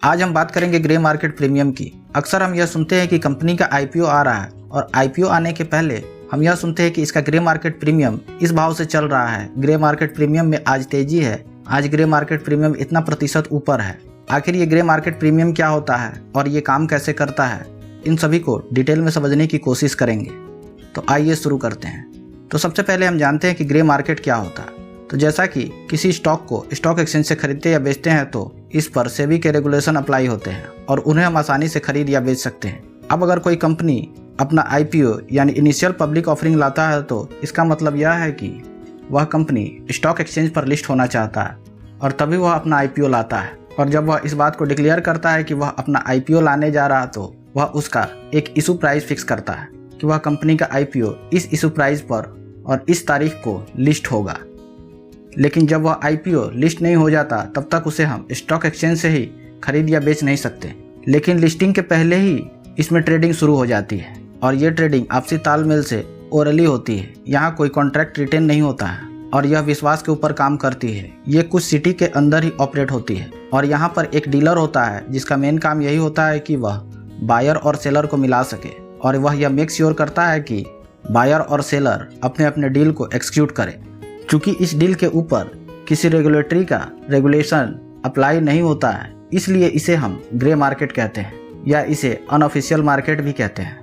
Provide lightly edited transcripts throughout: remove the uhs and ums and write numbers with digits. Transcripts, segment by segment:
आज हम बात करेंगे ग्रे मार्केट प्रीमियम की। अक्सर हम यह सुनते हैं कि कंपनी का आईपीओ आ रहा है और आईपीओ आने के पहले हम यह सुनते हैं कि इसका ग्रे मार्केट प्रीमियम इस भाव से चल रहा है, ग्रे मार्केट प्रीमियम में आज तेजी है, आज ग्रे मार्केट प्रीमियम इतना प्रतिशत ऊपर है। आखिर ये ग्रे मार्केट प्रीमियम क्या होता है और ये काम कैसे करता है, इन सभी को डिटेल में समझने की कोशिश करेंगे। तो आइए शुरू करते हैं। तो सबसे पहले हम जानते हैं कि ग्रे मार्केट क्या होता है। तो जैसा कि किसी स्टॉक को स्टॉक एक्सचेंज से खरीदते या बेचते हैं तो इस पर सेबी के रेगुलेशन अप्लाई होते हैं और उन्हें हम आसानी से खरीद या बेच सकते हैं। अब अगर कोई कंपनी अपना आईपीओ यानी इनिशियल पब्लिक ऑफरिंग लाता है तो इसका मतलब यह है कि वह कंपनी स्टॉक एक्सचेंज पर लिस्ट होना चाहता है और तभी वह अपना आईपीओ लाता है। और जब वह इस बात को डिक्लेयर करता है कि वह अपना आईपीओ लाने जा रहा तो वह उसका एक इशू प्राइस फिक्स करता है कि वह कंपनी का आईपीओ इस इशू प्राइस पर और इस तारीख को लिस्ट होगा। लेकिन जब वह आईपीओ लिस्ट नहीं हो जाता तब तक उसे हम स्टॉक एक्सचेंज से ही खरीद या बेच नहीं सकते। लेकिन लिस्टिंग के पहले ही इसमें ट्रेडिंग शुरू हो जाती है और ये ट्रेडिंग आपसी तालमेल से ओरली होती है। यहाँ कोई कॉन्ट्रैक्ट रिटेन नहीं होता है और यह विश्वास के ऊपर काम करती है। ये कुछ सिटी के अंदर ही ऑपरेट होती है और यहाँ पर एक डीलर होता है जिसका मेन काम यही होता है कि वह बायर और सेलर को मिला सके और वह यह मेक श्योर करता है कि बायर और सेलर अपने अपने डील को एक्सिक्यूट करें। चूँकि इस डील के ऊपर किसी रेगुलेटरी का रेगुलेशन अप्लाई नहीं होता है, इसलिए इसे हम ग्रे मार्केट कहते हैं या इसे अनऑफिशियल मार्केट भी कहते हैं।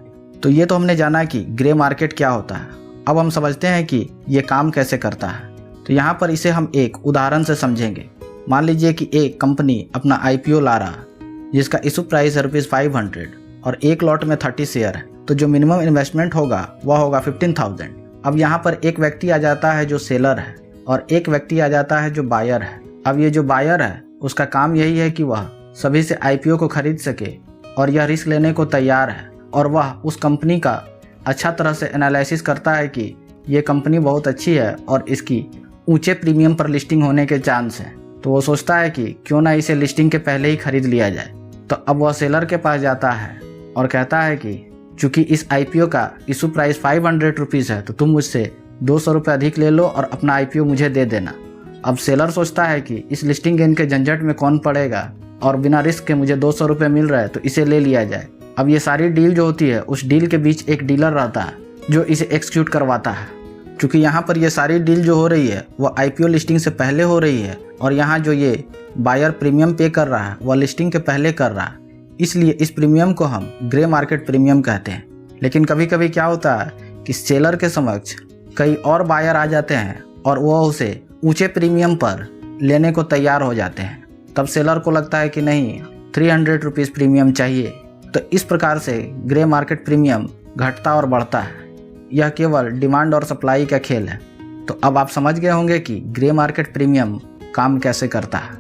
तो ये तो हमने जाना कि ग्रे मार्केट क्या होता है। अब हम समझते हैं कि ये काम कैसे करता है। तो यहाँ पर इसे हम एक उदाहरण से समझेंगे। मान लीजिए कि एक कंपनी अपना आईपीओ ला रहा है जिसका इशू प्राइस है ₹500 और एक लॉट में 30 शेयर है, तो जो मिनिमम इन्वेस्टमेंट होगा वह होगा 15,000। अब यहाँ पर एक व्यक्ति आ जाता है जो सेलर है और एक व्यक्ति आ जाता है जो बायर है। अब ये जो बायर है उसका काम यही है कि वह सभी से आईपीओ को खरीद सके और यह रिस्क लेने को तैयार है और वह उस कंपनी का अच्छा तरह से एनालिसिस करता है कि ये कंपनी बहुत अच्छी है और इसकी ऊंचे प्रीमियम पर लिस्टिंग होने के चांस हैं। तो वो सोचता है कि क्यों ना इसे लिस्टिंग के पहले ही खरीद लिया जाए। तो अब वह सेलर के पास जाता है और कहता है कि चूँकि इस आईपीओ का इशू प्राइस ₹500 है तो तुम मुझसे ₹200 अधिक ले लो और अपना आईपीओ मुझे दे देना। अब सेलर सोचता है कि इस लिस्टिंग गेन के झंझट में कौन पड़ेगा और बिना रिस्क के मुझे ₹200 मिल रहा है तो इसे ले लिया जाए। अब ये सारी डील जो होती है उस डील के बीच एक डीलर रहता है जो इसे एक्सिक्यूट करवाता है। क्योंकि यहाँ पर ये सारी डील जो हो रही है वह आईपीओ लिस्टिंग से पहले हो रही है और यहाँ जो ये बायर प्रीमियम पे कर रहा है वह लिस्टिंग के पहले कर रहा है, इसलिए इस प्रीमियम को हम ग्रे मार्केट प्रीमियम कहते हैं। लेकिन कभी कभी क्या होता है कि सेलर के समक्ष कई और बायर आ जाते हैं और वह उसे ऊंचे प्रीमियम पर लेने को तैयार हो जाते हैं। तब सेलर को लगता है कि नहीं, ₹300 प्रीमियम चाहिए। तो इस प्रकार से ग्रे मार्केट प्रीमियम घटता और बढ़ता है। यह केवल डिमांड और सप्लाई का खेल है। तो अब आप समझ गए होंगे कि ग्रे मार्केट प्रीमियम काम कैसे करता है।